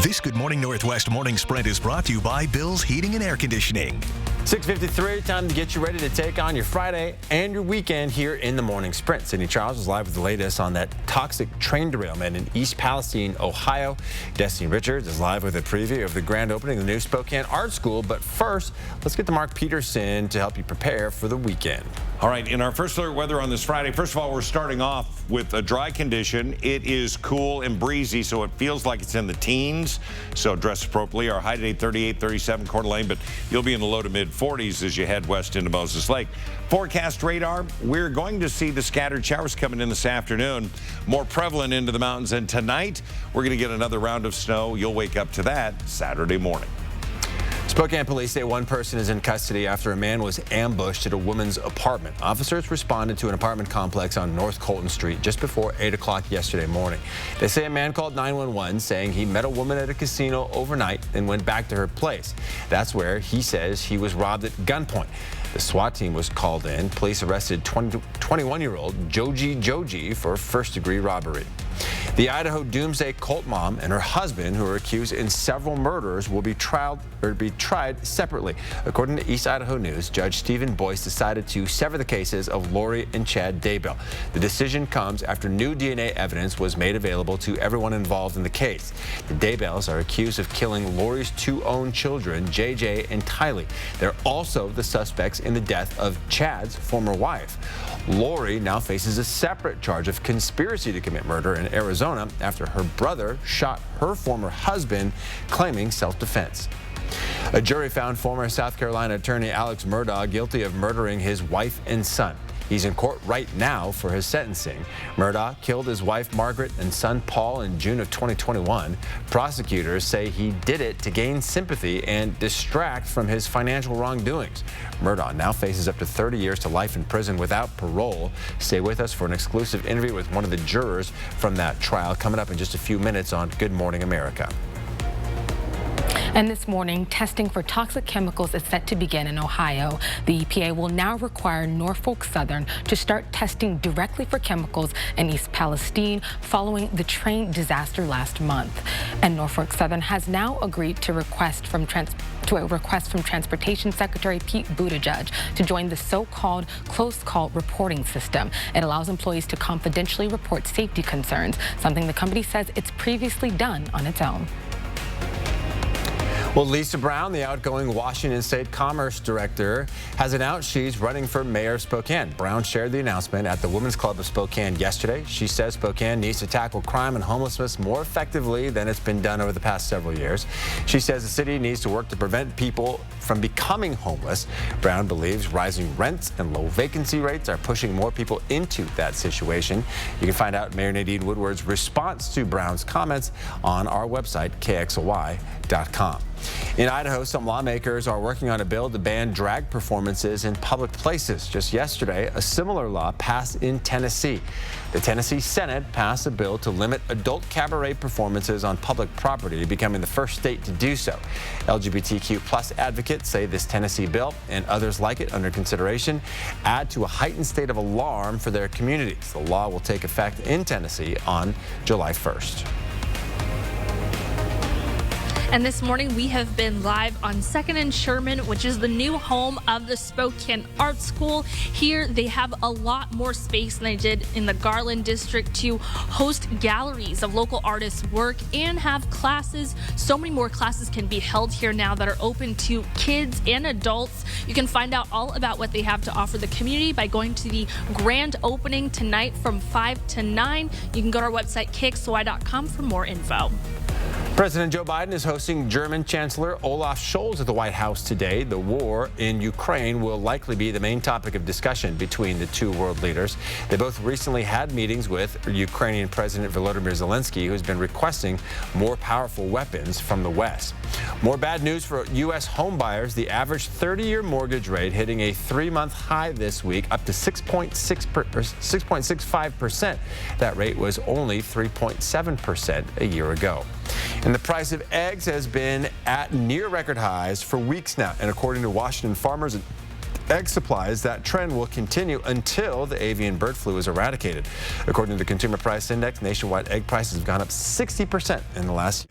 This Good Morning Northwest morning sprint is brought to you by Bill's Heating and Air Conditioning. 6:53, time to get you ready to take on your Friday and your weekend here in the morning sprint. Sydney Charles is live with the latest on that toxic train derailment in East Palestine, Ohio. Destiny Richards is live with a preview of the grand opening of the new Spokane Art School. But first, let's get to Mark Peterson to help you prepare for the weekend. All right, in our first alert weather on this Friday, first of all, we're starting off with a dry condition. It is cool and breezy, so it feels like it's in the teens. So dress appropriately. Our high today, 38, 37 Coeur d'Alene, but you'll be in the low to mid 40s as you head west into Moses Lake. Forecast radar, we're going to see the scattered showers coming in this afternoon, more prevalent into the mountains. And tonight, we're going to get another round of snow. You'll wake up to that Saturday morning. Spokane police say one person is in custody after a man was ambushed at a woman's apartment. Officers responded to an apartment complex on North Colton Street just before 8 o'clock yesterday morning. They say a man called 911 saying he met a woman at a casino overnight and went back to her place. That's where he says he was robbed at gunpoint. The SWAT team was called in. Police arrested 21-year-old Joji for first-degree robbery. The Idaho Doomsday cult mom and her husband, who are accused in several murders, will be tried separately. According to East Idaho News, Judge Stephen Boyce decided to sever the cases of Lori and Chad Daybell. The decision comes after new DNA evidence was made available to everyone involved in the case. The Daybells are accused of killing Lori's two own children, JJ and Tylee. They're also the suspects in the death of Chad's former wife. Lori now faces a separate charge of conspiracy to commit murder in Arizona after her brother shot her former husband, claiming self-defense. A jury found former South Carolina attorney Alex Murdaugh guilty of murdering his wife and son. He's in court right now for his sentencing. Murdaugh killed his wife Margaret and son Paul in June of 2021. Prosecutors say he did it to gain sympathy and distract from his financial wrongdoings. Murdaugh now faces up to 30 years to life in prison without parole. Stay with us for an exclusive interview with one of the jurors from that trial coming up in just a few minutes on Good Morning America. And this morning, testing for toxic chemicals is set to begin in Ohio. The EPA will now require Norfolk Southern to start testing directly for chemicals in East Palestine following the train disaster last month. And Norfolk Southern has now agreed to a request from Transportation Secretary Pete Buttigieg to join the so-called close call reporting system. It allows employees to confidentially report safety concerns, something the company says it's previously done on its own. Well, Lisa Brown, the outgoing Washington State Commerce Director, has announced she's running for mayor of Spokane. Brown shared the announcement at the Women's Club of Spokane yesterday. She says Spokane needs to tackle crime and homelessness more effectively than it's been done over the past several years. She says the city needs to work to prevent people from becoming homeless. Brown believes rising rents and low vacancy rates are pushing more people into that situation. You can find out Mayor Nadine Woodward's response to Brown's comments on our website, KXLY.com. In Idaho, some lawmakers are working on a bill to ban drag performances in public places. Just yesterday, a similar law passed in Tennessee. The Tennessee Senate passed a bill to limit adult cabaret performances on public property, becoming the first state to do so. LGBTQ plus advocates say this Tennessee bill and others like it under consideration add to a heightened state of alarm for their communities. The law will take effect in Tennessee on July 1st. And this morning we have been live on 2nd and Sherman, which is the new home of the Spokane Art School. Here they have a lot more space than they did in the Garland district to host galleries of local artists' work and have classes. So many more classes can be held here now that are open to kids and adults. You can find out all about what they have to offer the community by going to the grand opening tonight from 5 to 9. You can go to our website, KXLY.com, for more info. President Joe Biden is hosting German Chancellor Olaf Scholz at the White House today. The war in Ukraine will likely be the main topic of discussion between the two world leaders. They both recently had meetings with Ukrainian President Volodymyr Zelensky, who has been requesting more powerful weapons from the West. More bad news for U.S. homebuyers. The average 30-year mortgage rate hitting a 3-month high this week, up to 6.65%. That rate was only 3.7% a year ago. And the price of eggs has been at near record highs for weeks now. And according to Washington Farmers and Egg Supplies, that trend will continue until the avian bird flu is eradicated. According to the Consumer Price Index, nationwide egg prices have gone up 60% in the last year.